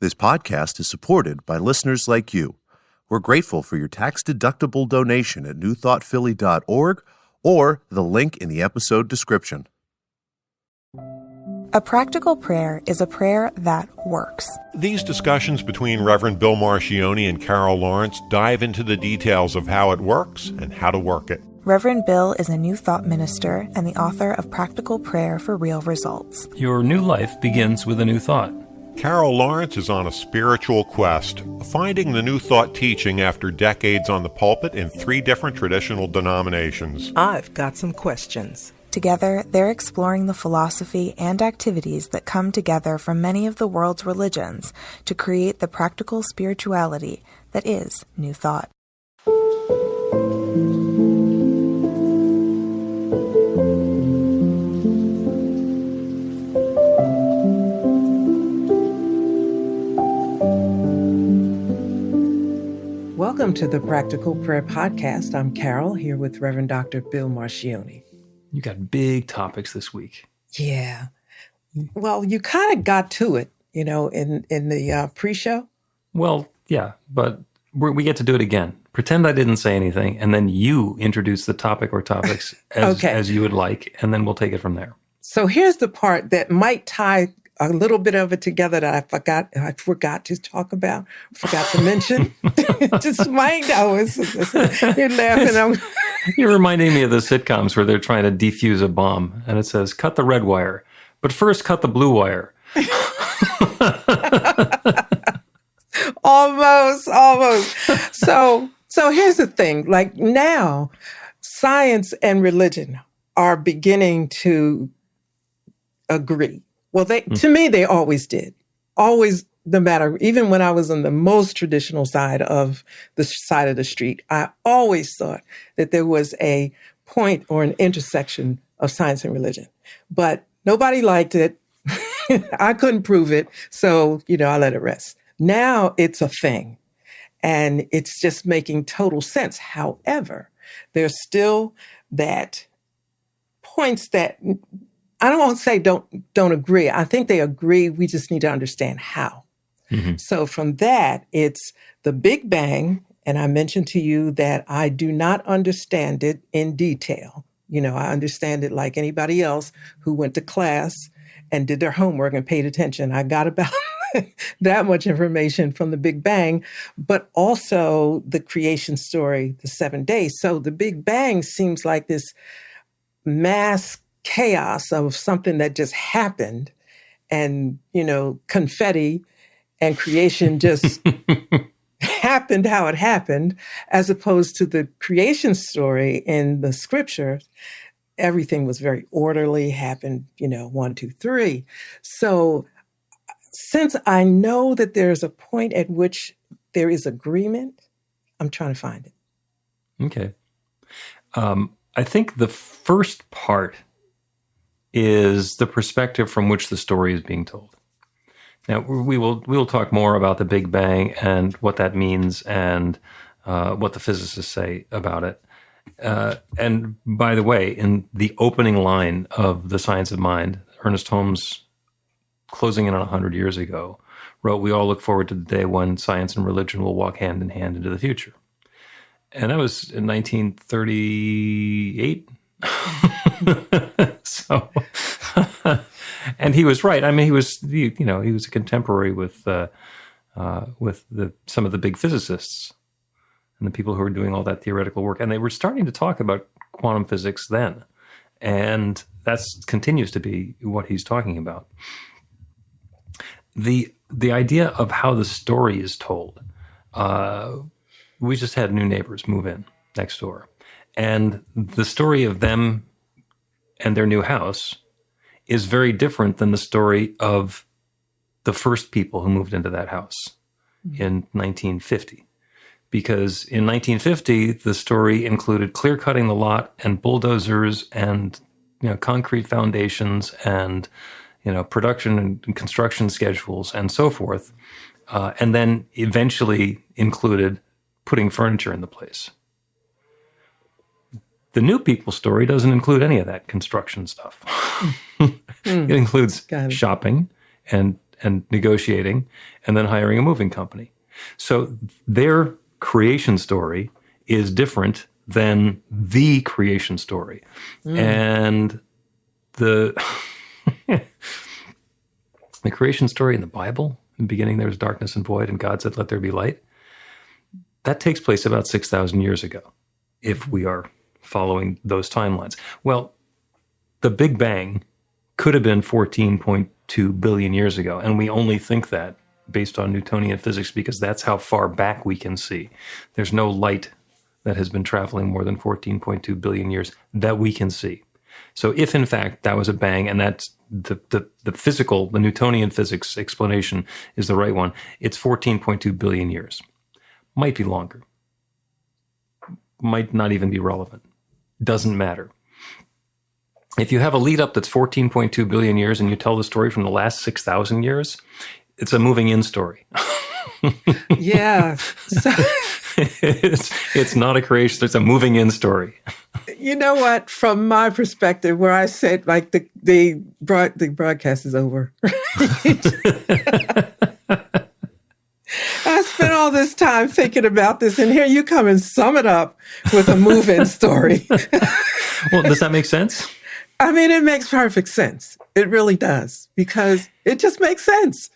This podcast is supported by listeners like you. We're grateful for your tax-deductible donation at newthoughtphilly.org or the link in the episode description. A practical prayer is a prayer that works. These discussions between Reverend Bill Marchioni and Carol Lawrence dive into the details of how it works and how to work it. Reverend Bill is a New Thought minister and the author of Practical Prayer for Real Results. Your new life begins with a new thought. Carol Lawrence is on a spiritual quest, finding the New Thought teaching after decades on the pulpit in 3 different traditional denominations. I've got some questions. Together, they're exploring the philosophy and activities that come together from many of the world's religions to create the practical spirituality that is New Thought. Welcome to the Practical Prayer Podcast. I'm Carol, here with Reverend Dr. Bill Marchioni. You got big topics this week. Yeah. Well, you kind of got to it, in the pre-show. Well, yeah, but we get to do it again. Pretend I didn't say anything, and then you introduce the topic or topics as you would like, and then we'll take it from there. So here's the part that might tie a little bit of it together that I forgot to talk about, forgot to mention. Just might know. You're laughing. You're reminding me of the sitcoms where they're trying to defuse a bomb, and it says, cut the red wire, but first cut the blue wire. Almost. So here's the thing. Like now, science and religion are beginning to agree. Well, to me, they always did. Always, no matter, even when I was on the most traditional side of the street, I always thought that there was a point or an intersection of science and religion. But nobody liked it. I couldn't prove it. So, I let it rest. Now it's a thing. And it's just making total sense. However, there's still that points that I don't want to say don't agree. I think they agree. We just need to understand how. Mm-hmm. So from that, it's the Big Bang. And I mentioned to you that I do not understand it in detail. I understand it like anybody else who went to class and did their homework and paid attention. I got about that much information from the Big Bang, but also the creation story, the 7 days. So the Big Bang seems like this mass chaos of something that just happened and, confetti and creation just happened how it happened, as opposed to the creation story in the scriptures. Everything was very orderly, happened, 1, 2, 3. So since I know that there's a point at which there is agreement, I'm trying to find it. Okay. I think the first part is the perspective from which the story is being told. Now, we will talk more about the Big Bang and what that means and what the physicists say about it. And by the way, in the opening line of The Science of Mind, Ernest Holmes, closing in on 100 years ago, wrote, "We all look forward to the day when science and religion will walk hand in hand into the future." And that was in 1938. So, and he was right. I mean, he was a contemporary with some of the big physicists and the people who were doing all that theoretical work. And they were starting to talk about quantum physics then. And that continues to be what he's talking about. The idea of how the story is told. We just had new neighbors move in next door. And the story of them and their new house is very different than the story of the first people who moved into that house in 1950. Because in 1950, the story included clear-cutting the lot and bulldozers and concrete foundations and production and construction schedules and so forth, and then eventually included putting furniture in the place. The new people story doesn't include any of that construction stuff. It includes shopping and and negotiating and then hiring a moving company. So their creation story is different than the creation story. And the the creation story in the Bible, in the beginning there was darkness and void, and God said, let there be light. That takes place about 6,000 years ago, if we are following those timelines. Well, the Big Bang could have been 14.2 billion years ago, and we only think that based on Newtonian physics because that's how far back we can see. There's no light that has been traveling more than 14.2 billion years that we can see. So if in fact that was a bang, and that's the physical, the Newtonian physics explanation is the right one, it's 14.2 billion years. Might be longer. Might not even be relevant. Doesn't matter. If you have a lead up that's 14.2 billion years and you tell the story from the last 6,000 years, it's a moving in story. Yeah. So, it's not a creation, it's a moving in story. you know what? From my perspective, where I said like the broadcast is over. I spent all this time thinking about this, and here you come and sum it up with a move-in story. Well, does that make sense? I mean, it makes perfect sense. It really does, because it just makes sense.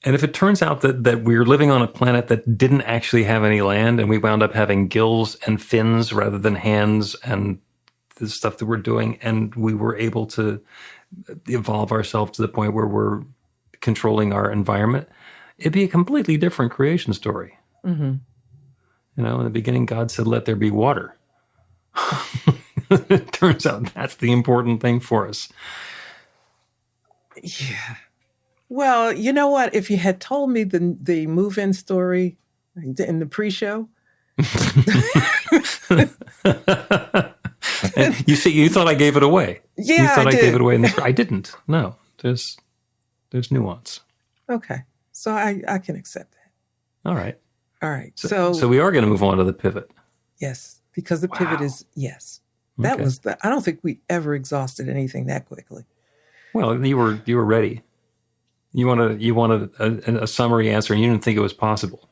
And if it turns out that we're living on a planet that didn't actually have any land, and we wound up having gills and fins rather than hands and the stuff that we're doing, and we were able to evolve ourselves to the point where we're controlling our environment, it'd be a completely different creation story. Mm-hmm. You know, in the beginning, God said, let there be water. It turns out that's the important thing for us. Yeah. Well, you know what? If you had told me the move-in story in the pre-show, and you see, you thought I gave it away. Yeah, you thought I I did. gave it away. I didn't. No, there's nuance. Okay, so I can accept that. All right. All right. So we are going to move on to the pivot. Yes, because the pivot is yes. That Okay. was I don't think we ever exhausted anything that quickly. Well, you were ready. You wanted a summary answer, and you didn't think it was possible.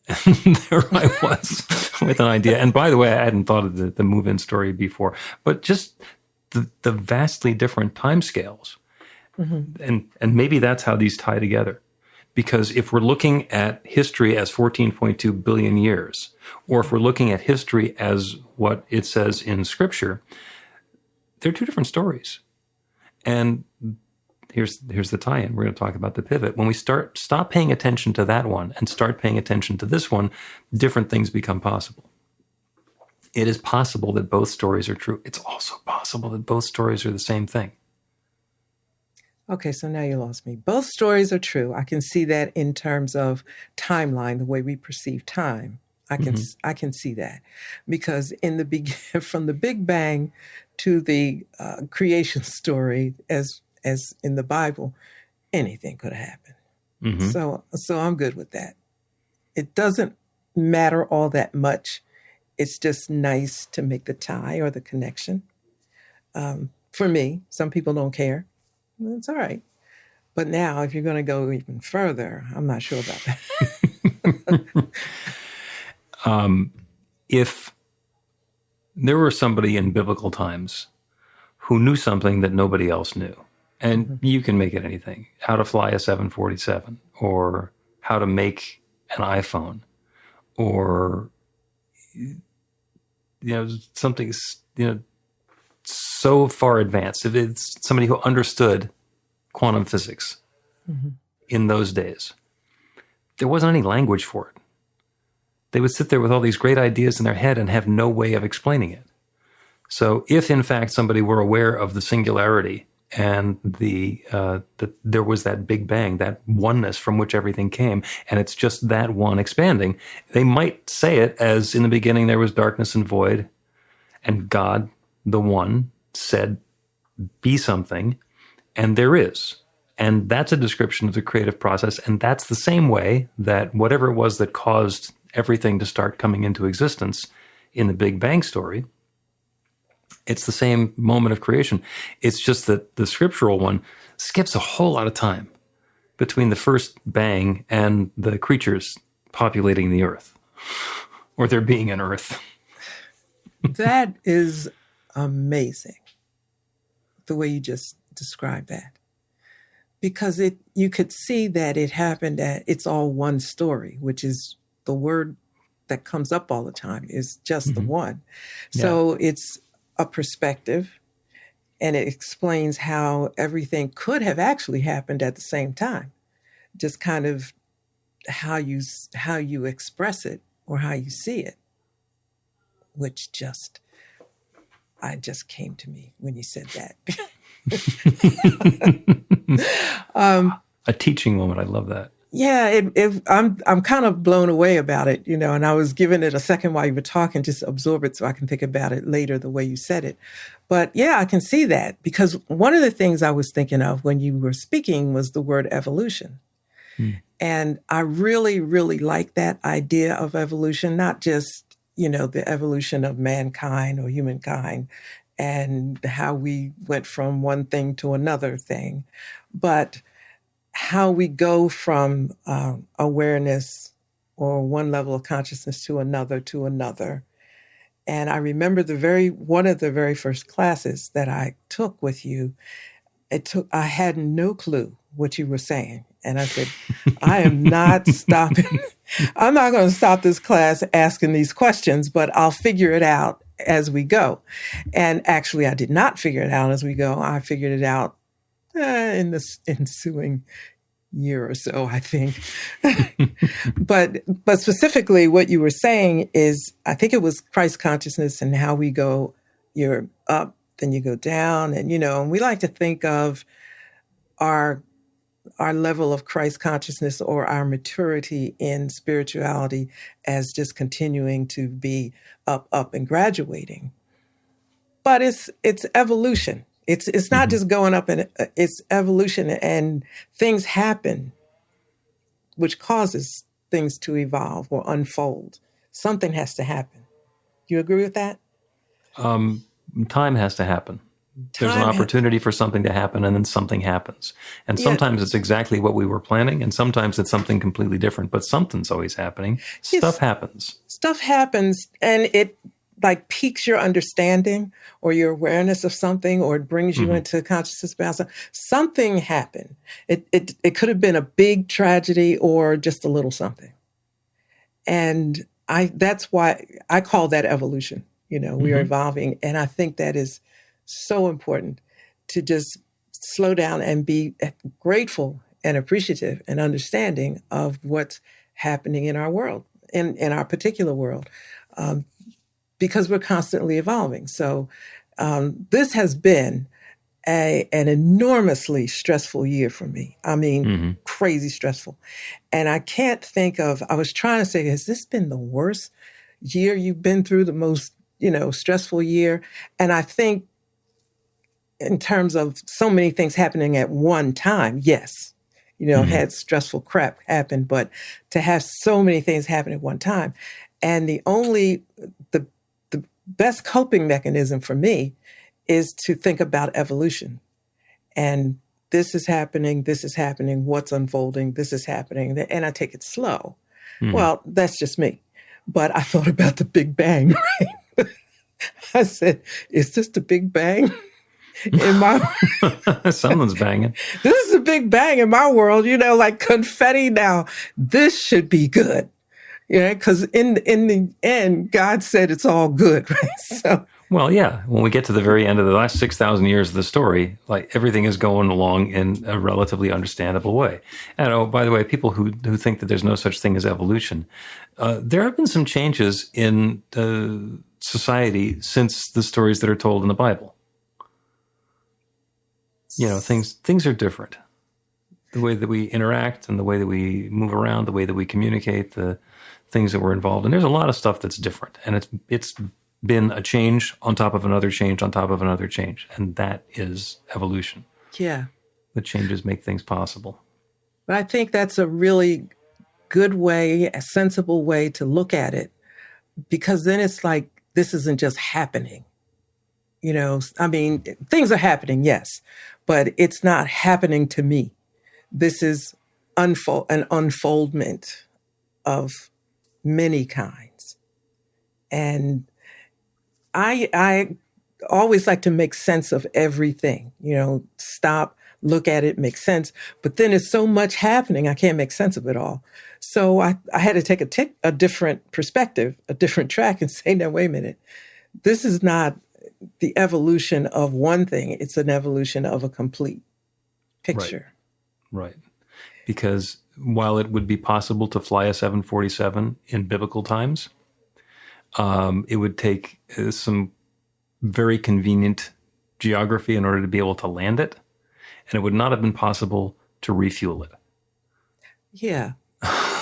And there I was with an idea. And by the way, I hadn't thought of the move-in story before, but just the vastly different timescales. Mm-hmm. And maybe that's how these tie together. Because if we're looking at history as 14.2 billion years, or if we're looking at history as what it says in Scripture, they're two different stories. And here's the tie-in. We're going to talk about the pivot. When we stop paying attention to that one and start paying attention to this one, different things become possible. It is possible that both stories are true. It's also possible that both stories are the same thing. Okay, so now you lost me. Both stories are true. I can see that in terms of timeline, the way we perceive time. I can see that, because from the Big Bang to the creation story, as in the Bible, anything could have happened. Mm-hmm. So I'm good with that. It doesn't matter all that much. It's just nice to make the tie or the connection. For me, some people don't care. It's all right. But now, if you're going to go even further, I'm not sure about that. If there were somebody in biblical times who knew something that nobody else knew, and you can make it anything, how to fly a 747, or how to make an iPhone, or something so far advanced. If it's somebody who understood quantum physics in those days, there wasn't any language for it. They would sit there with all these great ideas in their head and have no way of explaining it. So if in fact somebody were aware of the singularity and there was that Big Bang, that oneness from which everything came, and it's just that one expanding, they might say it as, in the beginning there was darkness and void, and God, the one, said, be something, and there is. And that's a description of the creative process, and that's the same way that whatever it was that caused everything to start coming into existence in the Big Bang story, it's the same moment of creation. It's just that the scriptural one skips a whole lot of time. between the first bang and the creatures populating the earth, or there being an earth. That is amazing, the way you just described that. Because you could see that it happened it's all one story, which is the word that comes up all the time, is just the one. So it's a perspective, and it explains how everything could have actually happened at the same time. Just kind of how you express it or how you see it, which just came to me when you said that. A teaching moment. I love that. Yeah, I'm kind of blown away about it, and I was giving it a second while you were talking, just absorb it so I can think about it later the way you said it. But yeah, I can see that, because one of the things I was thinking of when you were speaking was the word evolution. And I really, really like that idea of evolution, not just, the evolution of mankind or humankind and how we went from one thing to another thing, but how we go from awareness or one level of consciousness to another. And I remember one of the very first classes that I took with you, I had no clue what you were saying. And I said, I am not stopping. I'm not going to stop this class asking these questions, but I'll figure it out as we go. And actually, I did not figure it out as we go. I figured it out in the ensuing year or so, I think. But specifically, what you were saying is, I think it was Christ consciousness and how we go, you're up, then you go down. And, and we like to think of our level of Christ consciousness or our maturity in spirituality as just continuing to be up and graduating. But it's evolution. It's not just going up, and it's evolution, and things happen, which causes things to evolve or unfold. Something has to happen. You agree with that? Time has to happen. There's an opportunity for something to happen, and then something happens. And sometimes it's exactly what we were planning, and sometimes it's something completely different, but something's always happening. Stuff happens. Stuff happens, and it piques your understanding or your awareness of something, or it brings you into consciousness about something. Something happened. It could have been a big tragedy or just a little something. And that's why I call that evolution. We are evolving, and I think that is so important, to just slow down and be grateful and appreciative and understanding of what's happening in our world, in our particular world, because we're constantly evolving. So this has been an enormously stressful year for me. I mean, crazy stressful. And I can't think I was trying to say, has this been the worst year you've been through, the most, stressful year? And I think, in terms of so many things happening at one time, yes, I've had stressful crap happen, but to have so many things happen at one time. And the best coping mechanism for me is to think about evolution. And this is happening, what's unfolding, this is happening, and I take it slow. Well, that's just me. But I thought about the Big Bang, right? I said, is this the Big Bang? In my Someone's banging. This is a big bang in my world, like confetti now. This should be good. Because in the end, God said it's all good, right? So, well, yeah. When we get to the very end of the last 6,000 years of the story, everything is going along in a relatively understandable way. And oh, by the way, people who think that there's no such thing as evolution, there have been some changes in society since the stories that are told in the Bible. Things are different. The way that we interact and the way that we move around, the way that we communicate, the things that we're involved in. There's a lot of stuff that's different. And it's been a change on top of another change on top of another change. And that is evolution. Yeah. The changes make things possible. But I think that's a really good way, a sensible way to look at it. Because then it's like, this isn't just happening. Things are happening, yes, but it's not happening to me. This is an unfoldment of many kinds. And I always like to make sense of everything, stop, look at it, make sense. But then there's so much happening, I can't make sense of it all. So I had to take a different perspective, a different track and say, no, wait a minute. This is not the evolution of one thing. It's an evolution of a complete picture. Right. Because while it would be possible to fly a 747 in biblical times, it would take some very convenient geography in order to be able to land it. And it would not have been possible to refuel it. Yeah.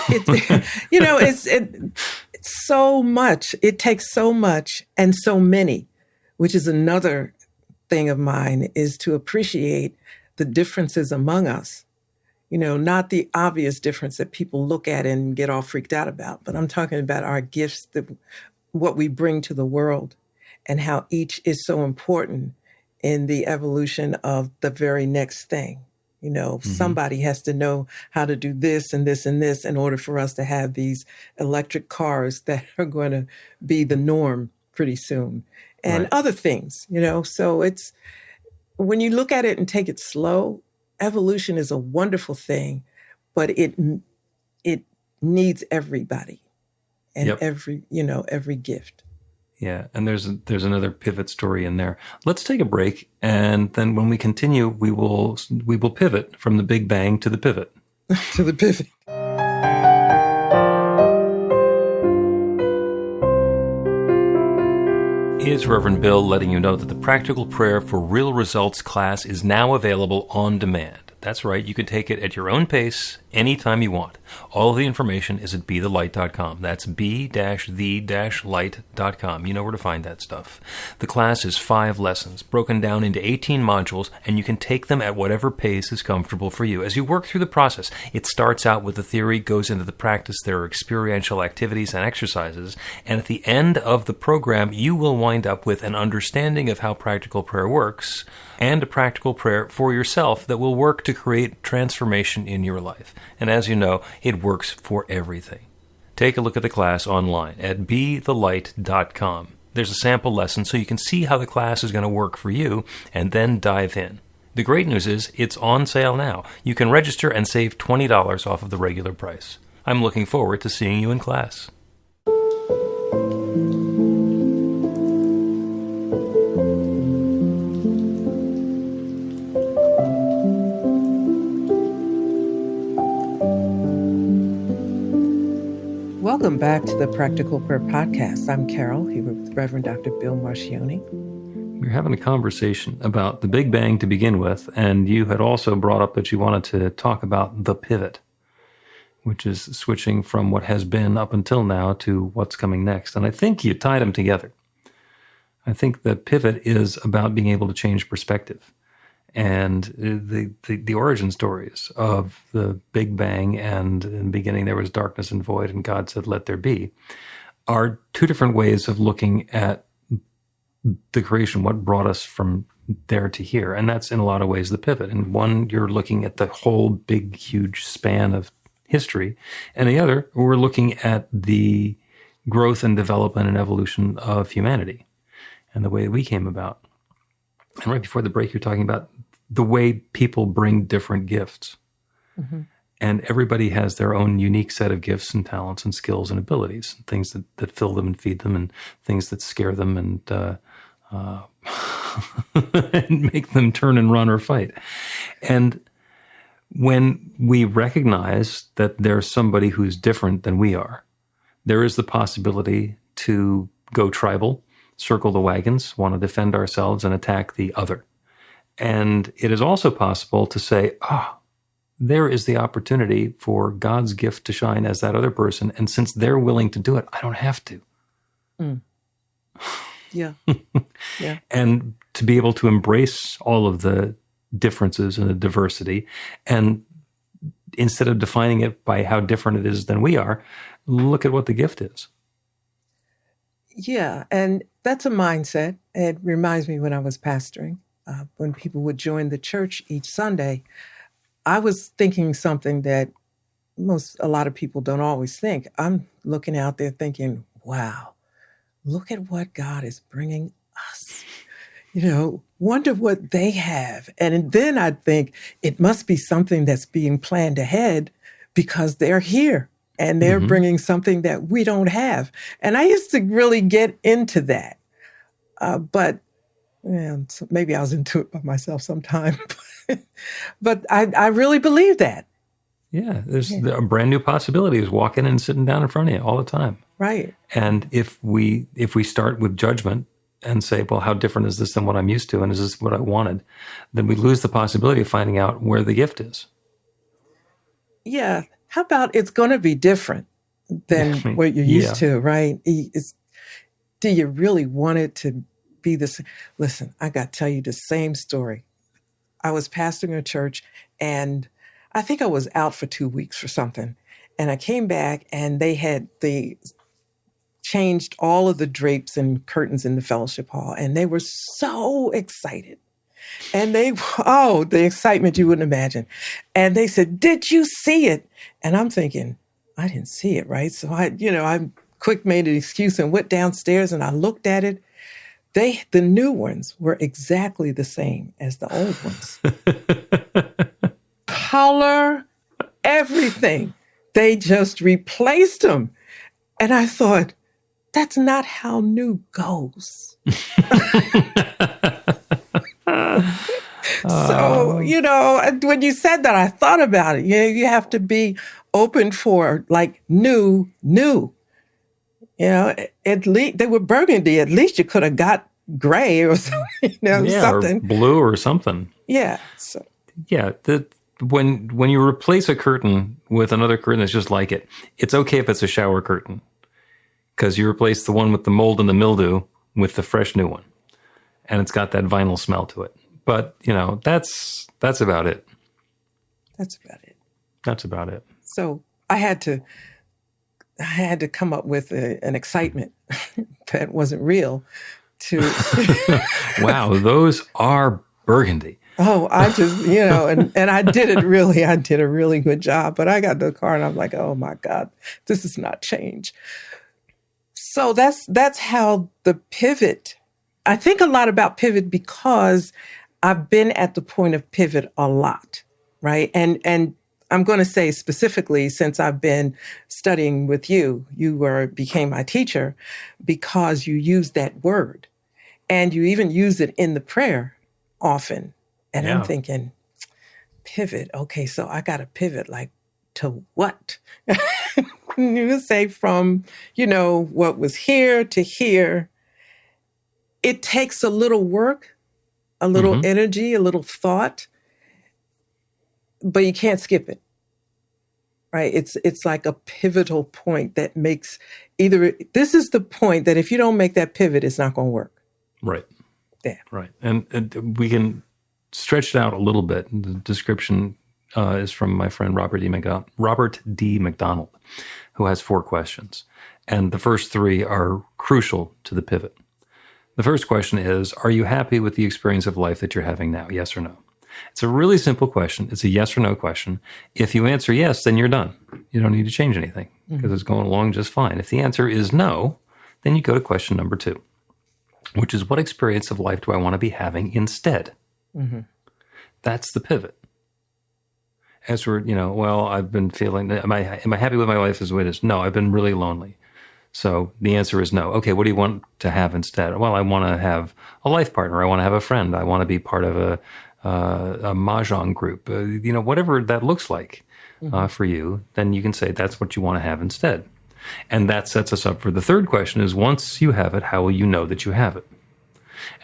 It's so much. It takes so much and so many, which is another thing of mine, is to appreciate the differences among us. Not the obvious difference that people look at and get all freaked out about, but I'm talking about our gifts, what we bring to the world, and how each is so important in the evolution of the very next thing. Somebody has to know how to do this and this and this in order for us to have these electric cars that are going to be the norm pretty soon, and other things, So it's, when you look at it and take it slow, evolution is a wonderful thing, but it needs everybody and every gift. Yeah, and there's another pivot story in there. Let's take a break, and then when we continue, we will pivot from the Big Bang to the pivot. To the pivot. It's Reverend Bill letting you know that the Practical Prayer for Real Results class is now available on demand. That's right, you can take it at your own pace, anytime you want. All of the information is at bethelight.com. That's b-the-light.com. You know where to find that stuff. The class is 5 lessons, broken down into 18 modules, and you can take them at whatever pace is comfortable for you. As you work through the process, it starts out with the theory, goes into the practice, there are experiential activities and exercises, and at the end of the program, you will wind up with an understanding of how practical prayer works, and a practical prayer for yourself that will work to create transformation in your life. And as you know, it works for everything. Take a look at the class online at bethelight.com. There's a sample lesson so you can see how the class is going to work for you, and then dive in. The great news is it's on sale now. You can register and save $20 off of the regular price. I'm looking forward to seeing you in class. Welcome back to the Practical Prayer Podcast. I'm Carol, here with Reverend Dr. Bill Marcioni. We're having a conversation about the Big Bang to begin with, and you had also brought up that you wanted to talk about the pivot, which is switching from what has been up until now to what's coming next. And I think you tied them together. I think the pivot is about being able to change perspective. And the origin stories of the Big Bang, and in the beginning there was darkness and void, and God said, "Let there be," are two different ways of looking at the creation, what brought us from there to here. And that's in a lot of ways the pivot. And one, you're looking at the whole big, huge span of history. And the other, we're looking at the growth and development and evolution of humanity and the way we came about. And right before the break, you're talking about the way people bring different gifts. Mm-hmm. And everybody has their own unique set of gifts and talents and skills and abilities, things that fill them and feed them, and things that scare them and and make them turn and run or fight. And when we recognize that there's somebody who's different than we are, there is the possibility to go tribal, circle the wagons, want to defend ourselves and attack the other. And it is also possible to say, there is the opportunity for God's gift to shine as that other person. And since they're willing to do it, I don't have to. Mm. Yeah. Yeah. And to be able to embrace all of the differences and the diversity, and instead of defining it by how different it is than we are, look at what the gift is. Yeah. And that's a mindset. It reminds me when I was pastoring, when people would join the church each Sunday, I was thinking something that a lot of people don't always think. I'm looking out there thinking, wow, look at what God is bringing us. Wonder what they have. And then I think it must be something that's being planned ahead because they're here and they're bringing something that we don't have. And I used to really get into that. But so maybe I was into it by myself sometime. But I really believe that. Yeah, there's a brand new possibilities walking and sitting down in front of you all the time. Right. And if we start with judgment and say, well, how different is this than what I'm used to? And is this what I wanted? Then we lose the possibility of finding out where the gift is. Yeah. How about it's going to be different than what you're used to, right? Do you really want it to be the same? Listen, I got to tell you the same story. I was pastoring a church, and I think I was out for 2 weeks or something. And I came back, and they changed all of the drapes and curtains in the fellowship hall. And they were so excited. And the excitement you wouldn't imagine. And they said, did you see it? And I'm thinking, I didn't see it, right? So I quick made an excuse and went downstairs and I looked at it. The new ones were exactly the same as the old ones. Color, everything. They just replaced them. And I thought, that's not how new goes. So, when you said that, I thought about it. You have to be open for like new. At least they were burgundy. At least you could have got gray or something, something. Or blue or something. Yeah. So. Yeah. When you replace a curtain with another curtain that's just like it, it's okay if it's a shower curtain because you replace the one with the mold and the mildew with the fresh new one, and it's got that vinyl smell to it. But that's about it. That's about it. That's about it. So I had to come up with an excitement that wasn't real. Wow, those are burgundy. Oh, I just, and I did it really. I did a really good job. But I got to the car and I'm like, oh my God, this is not change. So that's how the pivot. I think a lot about pivot because I've been at the point of pivot a lot, right? And I'm going to say specifically, since I've been studying with you became my teacher because you use that word and you even use it in the prayer often. And I'm thinking, pivot. Okay, so I got to pivot like to what? You would say from, what was here to here. It takes a little work, a little energy, a little thought, but you can't skip it, right? It's like a pivotal point that makes this is the point that if you don't make that pivot, it's not going to work. Right. Yeah. Right. And we can stretch it out a little bit. The description is from my friend Robert D. McDonald, who has 4 questions. And the first 3 are crucial to the pivot. The first question is, are you happy with the experience of life that you're having now? Yes or no? It's a really simple question. It's a yes or no question. If you answer yes, then you're done. You don't need to change anything because it's going along just fine. If the answer is no, then you go to question number 2, which is what experience of life do I want to be having instead? That's the pivot. As we're, I've been feeling, am I happy with my life as it is? No, I've been really lonely. So the answer is no. Okay, what do you want to have instead? Well, I want to have a life partner. I want to have a friend. I want to be part of a mahjong group. Whatever that looks like for you, then you can say that's what you want to have instead. And that sets us up for the third question is once you have it, how will you know that you have it?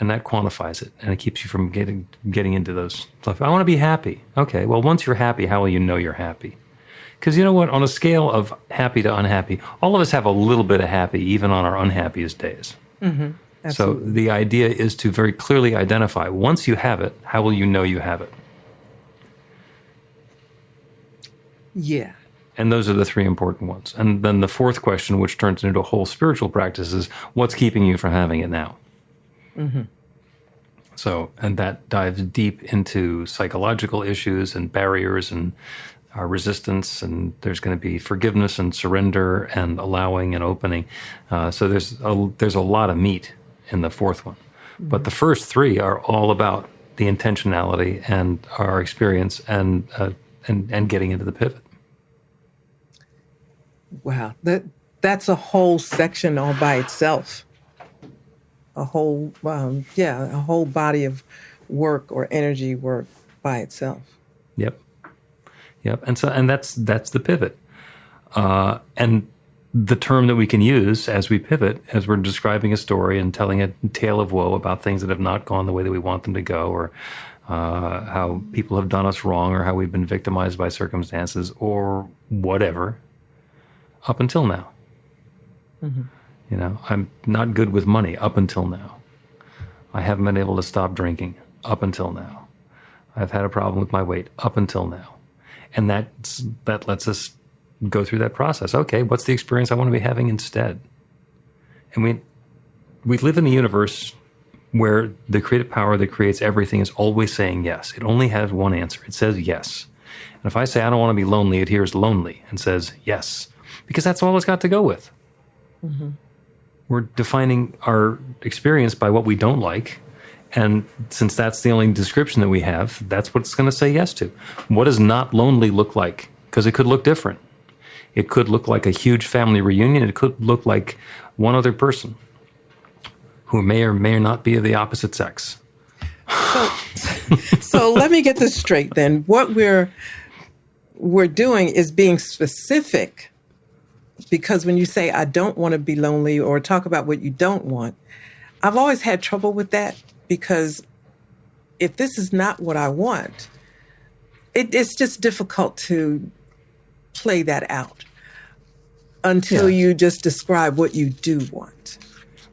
And that quantifies it, and it keeps you from getting into those stuff. I want to be happy. Okay, well, once you're happy, how will you know you're happy? Because you know what? On a scale of happy to unhappy, all of us have a little bit of happy, even on our unhappiest days. So the idea is to very clearly identify, once you have it, how will you know you have it? Yeah. And those are the 3 important ones. And then the 4th question, which turns into a whole spiritual practice, is what's keeping you from having it now? So, and that dives deep into psychological issues and barriers and resistance, and there's going to be forgiveness and surrender and allowing and opening. So there's a lot of meat in the fourth one. Mm-hmm. But the first three are all about the intentionality and our experience and getting into the pivot. Wow, that's a whole section all by itself. A whole body of work or energy work by itself. Yep. And that's the pivot. And the term that we can use as we pivot, as we're describing a story and telling a tale of woe about things that have not gone the way that we want them to go, or how people have done us wrong, or how we've been victimized by circumstances, or whatever, up until now. Mm-hmm. You know, I'm not good with money up until now. I haven't been able to stop drinking up until now. I've had a problem with my weight up until now. And that lets us go through that process. Okay, what's the experience I want to be having instead? And we live in a universe where the creative power that creates everything is always saying yes. It only has one answer. It says yes. And if I say I don't want to be lonely, it hears lonely and says yes. Because that's all it's got to go with. Mm-hmm. We're defining our experience by what we don't like. And since that's the only description that we have, that's what it's going to say yes to. What does not lonely look like? Because it could look different. It could look like a huge family reunion. It could look like one other person who may or may not be of the opposite sex. So let me get this straight then. What we're doing is being specific, because when you say, I don't want to be lonely, or talk about what you don't want, I've always had trouble with that, because if this is not what I want, it's just difficult to play that out until you just describe what you do want.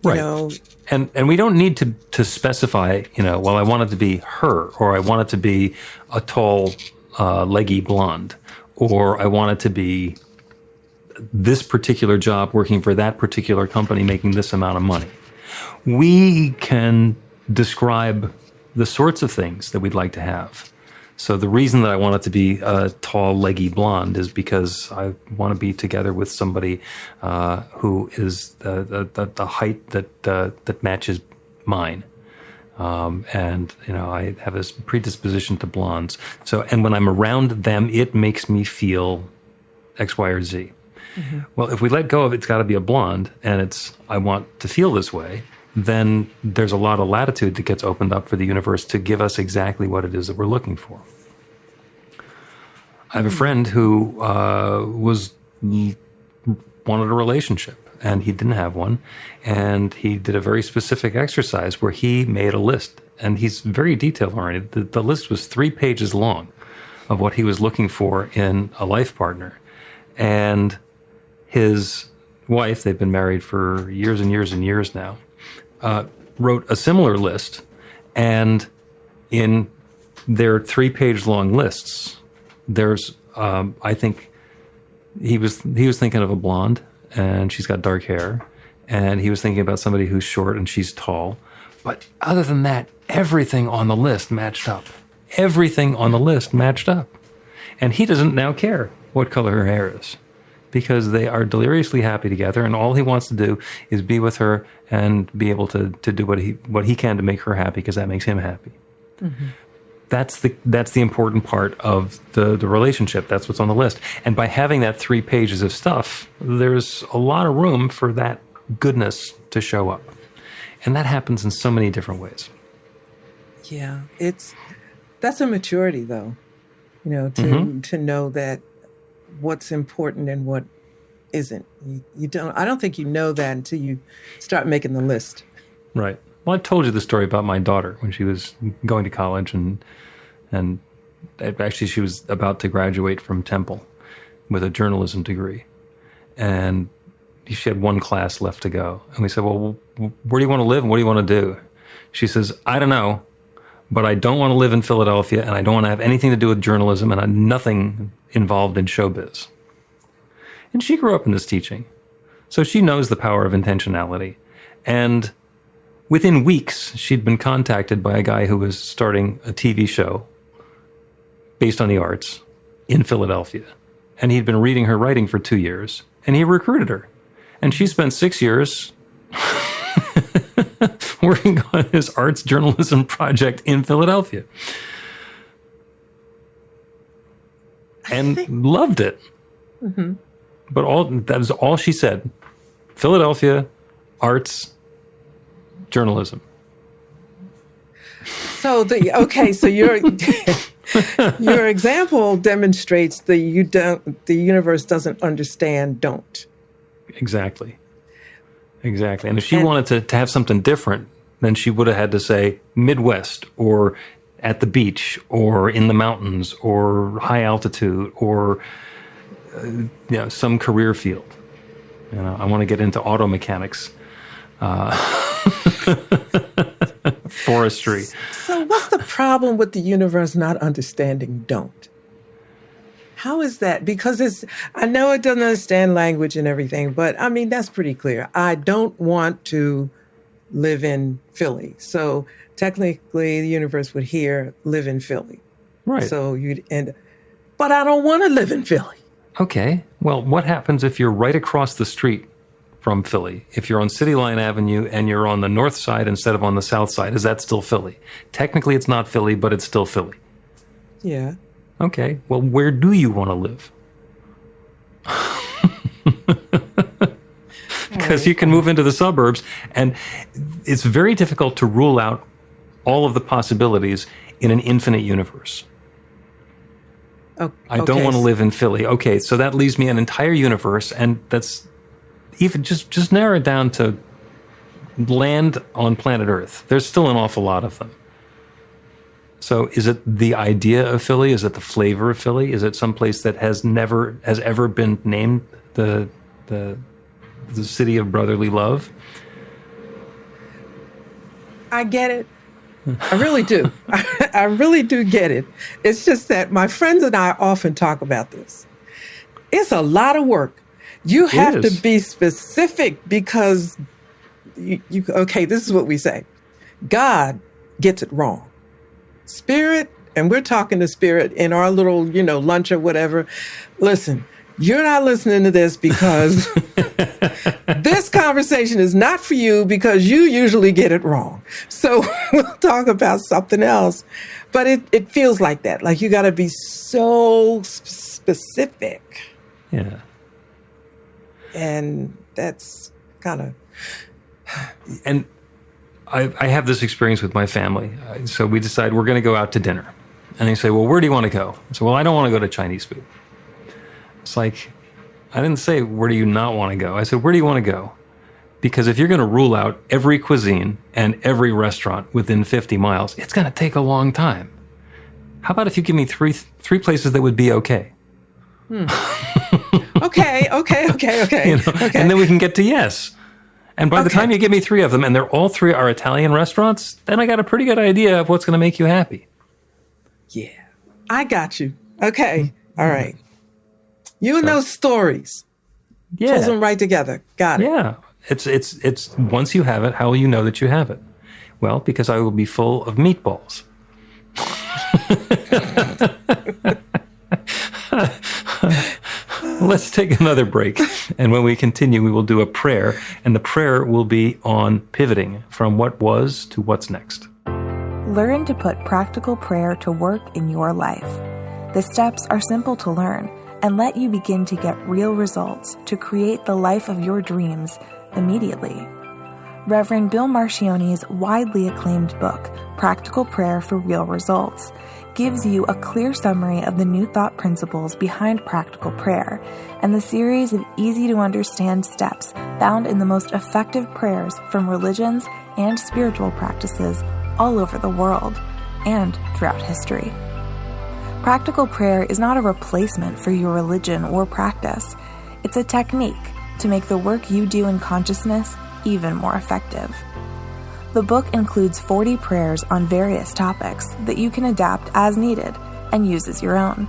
You know? And we don't need to specify, well, I want it to be her, or I want it to be a tall, leggy blonde, or I want it to be this particular job working for that particular company making this amount of money. We can describe the sorts of things that we'd like to have. So the reason that I want it to be a tall, leggy blonde is because I want to be together with somebody who is the height that matches mine. And I have this predisposition to blondes. So, and when I'm around them, it makes me feel X, Y, or Z. Mm-hmm. Well, if we let go of it's got to be a blonde, and I want to feel this way, then there's a lot of latitude that gets opened up for the universe to give us exactly what it is that we're looking for. I have a friend who wanted a relationship, and he didn't have one, and he did a very specific exercise where he made a list, and he's very detail-oriented. The list was 3 pages long of what he was looking for in a life partner, and his wife, they've been married for years and years and years now, wrote a similar list, and in their 3-page long lists, there's, I think he was thinking of a blonde, and she's got dark hair, and he was thinking about somebody who's short and she's tall. But other than that, everything on the list matched up. Everything on the list matched up. And he doesn't now care what color her hair is, because they are deliriously happy together, and all he wants to do is be with her and be able to do what he can to make her happy, because that makes him happy. Mm-hmm. That's the important part of the relationship. That's what's on the list. And by having that 3 pages of stuff, there's a lot of room for that goodness to show up. And that happens in so many different ways. Yeah, that's a maturity, though, to know that what's important and what isn't. I don't think you know that until you start making the list. Right. Well, I told you the story about my daughter when she was going to college, and actually she was about to graduate from Temple with a journalism degree, and she had one class left to go. And we said, well, where do you want to live and what do you want to do? She says, I don't know, but I don't want to live in Philadelphia, and I don't want to have anything to do with journalism, and I'm nothing involved in showbiz. And she grew up in this teaching, so she knows the power of intentionality. And within weeks, she'd been contacted by a guy who was starting a TV show based on the arts, in Philadelphia. And he'd been reading her writing for 2 years, and he recruited her. And she spent 6 years working on his arts journalism project in Philadelphia. And loved it. Mm-hmm. But that was all she said. Philadelphia, arts, journalism. So your example demonstrates the universe doesn't understand don't. Exactly. And if she wanted to have something different, then she would have had to say Midwest, or at the beach, or in the mountains, or high altitude, or some career field. I want to get into auto mechanics, forestry. So what's the problem with the universe not understanding don't? How is that? Because I know it doesn't understand language and everything, but I mean, that's pretty clear. I don't want to live in Philly. So technically the universe would live in Philly. Right. So but I don't want to live in Philly. Okay. Well, what happens if you're right across the street from Philly? If you're on City Line Avenue and you're on the north side instead of on the south side, is that still Philly? Technically, it's not Philly, but it's still Philly. Yeah. Okay. Well, where do you want to live? Because you can move into the suburbs, and it's very difficult to rule out all of the possibilities in an infinite universe. I don't want to live in Philly. Okay, so that leaves me an entire universe, and that's even just narrow it down to land on planet Earth. There's still an awful lot of them. So is it the idea of Philly? Is it the flavor of Philly? Is it someplace that has ever been named the city of brotherly love? I get it. I really do. I really do get it. It's just that my friends and I often talk about this. It's a lot of work. You have to be specific because, okay, this is what we say. God gets it wrong. Spirit, and we're talking to spirit in our little, lunch or whatever. Listen, you're not listening to this because this conversation is not for you because you usually get it wrong. So we'll talk about something else. But it feels like that. Like you got to be so specific. Yeah. And that's kind of... And I have this experience with my family. So we decide we're going to go out to dinner. And they say, well, where do you want to go? I say, well, I don't want to go to Chinese food. It's like, I didn't say, where do you not want to go? I said, where do you want to go? Because if you're going to rule out every cuisine and every restaurant within 50 miles, it's going to take a long time. How about if you give me three places that would be okay? Okay. Okay. And then we can get to yes. And by the time you give me 3 of them, and they're all 3 are Italian restaurants, then I got a pretty good idea of what's going to make you happy. Yeah, I got you. Okay, all right. You and those stories. Yeah. Pulls them right together. Got it. Yeah. It's once you have it, how will you know that you have it? Well, because I will be full of meatballs. Let's take another break. And when we continue, we will do a prayer. And the prayer will be on pivoting from what was to what's next. Learn to put practical prayer to work in your life. The steps are simple to learn and let you begin to get real results to create the life of your dreams immediately. Reverend Bill Marcione's widely acclaimed book, Practical Prayer for Real Results, gives you a clear summary of the New Thought principles behind practical prayer and the series of easy-to-understand steps found in the most effective prayers from religions and spiritual practices all over the world and throughout history. Practical prayer is not a replacement for your religion or practice. It's a technique to make the work you do in consciousness even more effective. The book includes 40 prayers on various topics that you can adapt as needed and use as your own.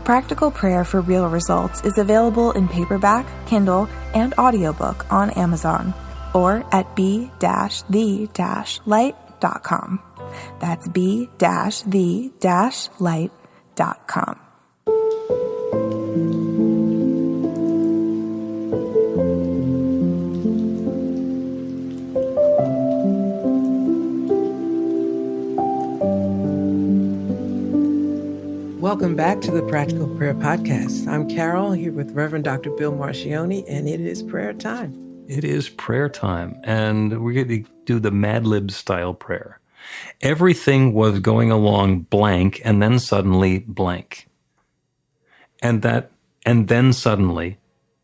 Practical Prayer for Real Results is available in paperback, Kindle, and audiobook on Amazon or at b-the-light.com. That's b-the-light.com. Welcome back to the Practical Prayer Podcast. I'm Carol, here with Reverend Dr. Bill Marcioni, and it is prayer time. It is prayer time, and we're going to do the Mad Lib style prayer. Everything was going along blank, and then suddenly blank. And then suddenly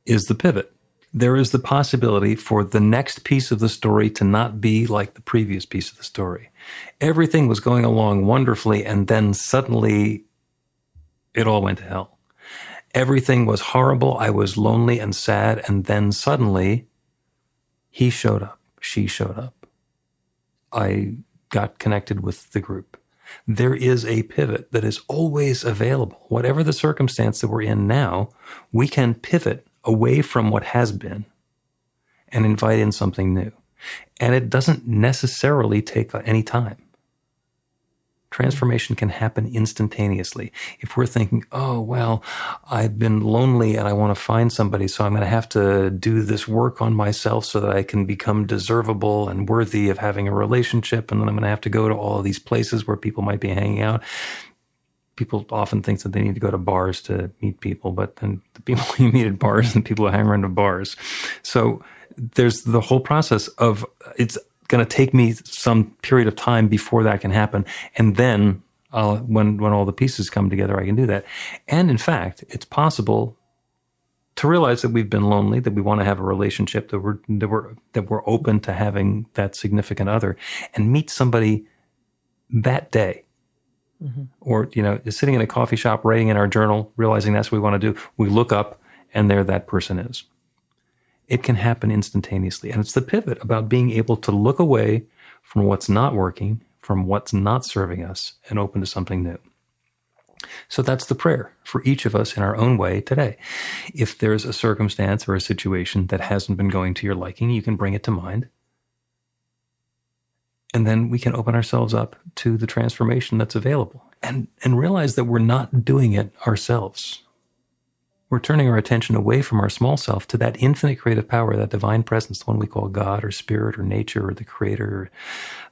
is the pivot. There is the possibility for the next piece of the story to not be like the previous piece of the story. Everything was going along wonderfully, and then suddenly it all went to hell. Everything was horrible. I was lonely and sad, and then suddenly he showed up. She showed up. I got connected with the group. There is a pivot that is always available. Whatever the circumstance that we're in now, we can pivot away from what has been and invite in something new. And it doesn't necessarily take any time. Transformation can happen instantaneously. If we're thinking, oh, well, I've been lonely and I want to find somebody, so I'm going to have to do this work on myself so that I can become deservable and worthy of having a relationship, and then I'm going to have to go to all of these places where people might be hanging out. People often think that they need to go to bars to meet people, but then the people you meet at bars and people who hang around at bars. So there's the whole process of it's going to take me some period of time before that can happen. And then when all the pieces come together, I can do that. And in fact, it's possible to realize that we've been lonely, that we want to have a relationship, that we're open to having that significant other, and meet somebody that day. Mm-hmm. Or, sitting in a coffee shop, writing in our journal, realizing that's what we want to do. We look up and there that person is. It can happen instantaneously. And it's the pivot about being able to look away from what's not working, from what's not serving us, and open to something new. So that's the prayer for each of us in our own way today. If there's a circumstance or a situation that hasn't been going to your liking, you can bring it to mind. And then we can open ourselves up to the transformation that's available and realize that we're not doing it ourselves. We're turning our attention away from our small self to that infinite creative power, that divine presence, the one we call God or Spirit or nature or the Creator or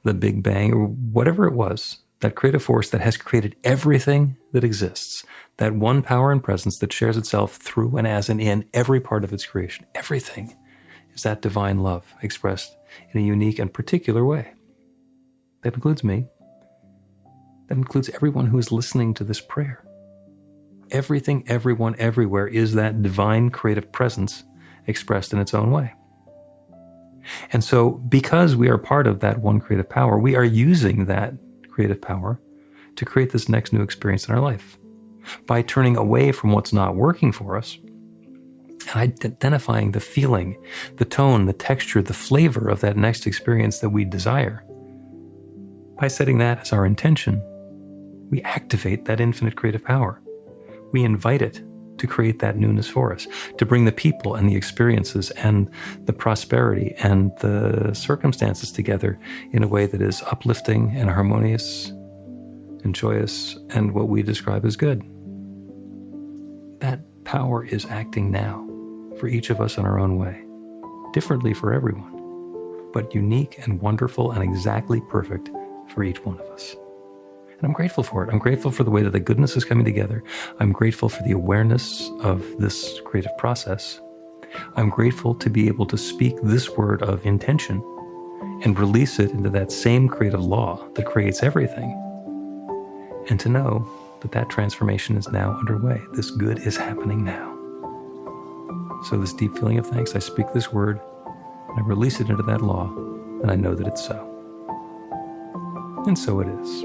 the Big Bang or whatever it was, that creative force that has created everything that exists, that one power and presence that shares itself through and as and in every part of its creation. Everything is that divine love expressed in a unique and particular way. That includes me. That includes everyone who is listening to this prayer. Everything, everyone, everywhere is that divine creative presence expressed in its own way. And so because we are part of that one creative power, we are using that creative power to create this next new experience in our life. By turning away from what's not working for us and identifying the feeling, the tone, the texture, the flavor of that next experience that we desire. By setting that as our intention, we activate that infinite creative power. We invite it to create that newness for us, to bring the people and the experiences and the prosperity and the circumstances together in a way that is uplifting and harmonious and joyous and what we describe as good. That power is acting now for each of us in our own way, differently for everyone, but unique and wonderful and exactly perfect for each one of us. And I'm grateful for it. I'm grateful for the way that the goodness is coming together. I'm grateful for the awareness of this creative process. I'm grateful to be able to speak this word of intention and release it into that same creative law that creates everything. And to know that that transformation is now underway. This good is happening now. So this deep feeling of thanks, I speak this word, and I release it into that law, and I know that it's so. And so it is.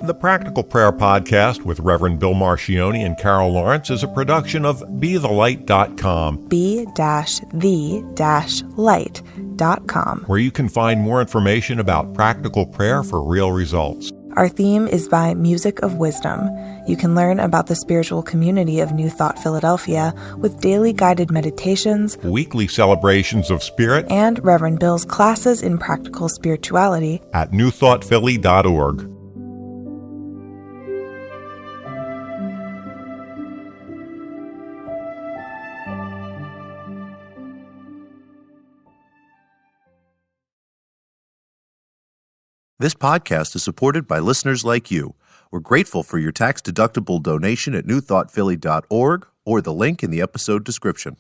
The Practical Prayer Podcast with Reverend Bill Marcioni and Carol Lawrence is a production of BeTheLight.com. be-the-light.com. Where you can find more information about practical prayer for real results. Our theme is by Music of Wisdom. You can learn about the spiritual community of New Thought Philadelphia with daily guided meditations, weekly celebrations of spirit, and Reverend Bill's classes in practical spirituality at newthoughtphilly.org. This podcast is supported by listeners like you. We're grateful for your tax-deductible donation at newthoughtphilly.org or the link in the episode description.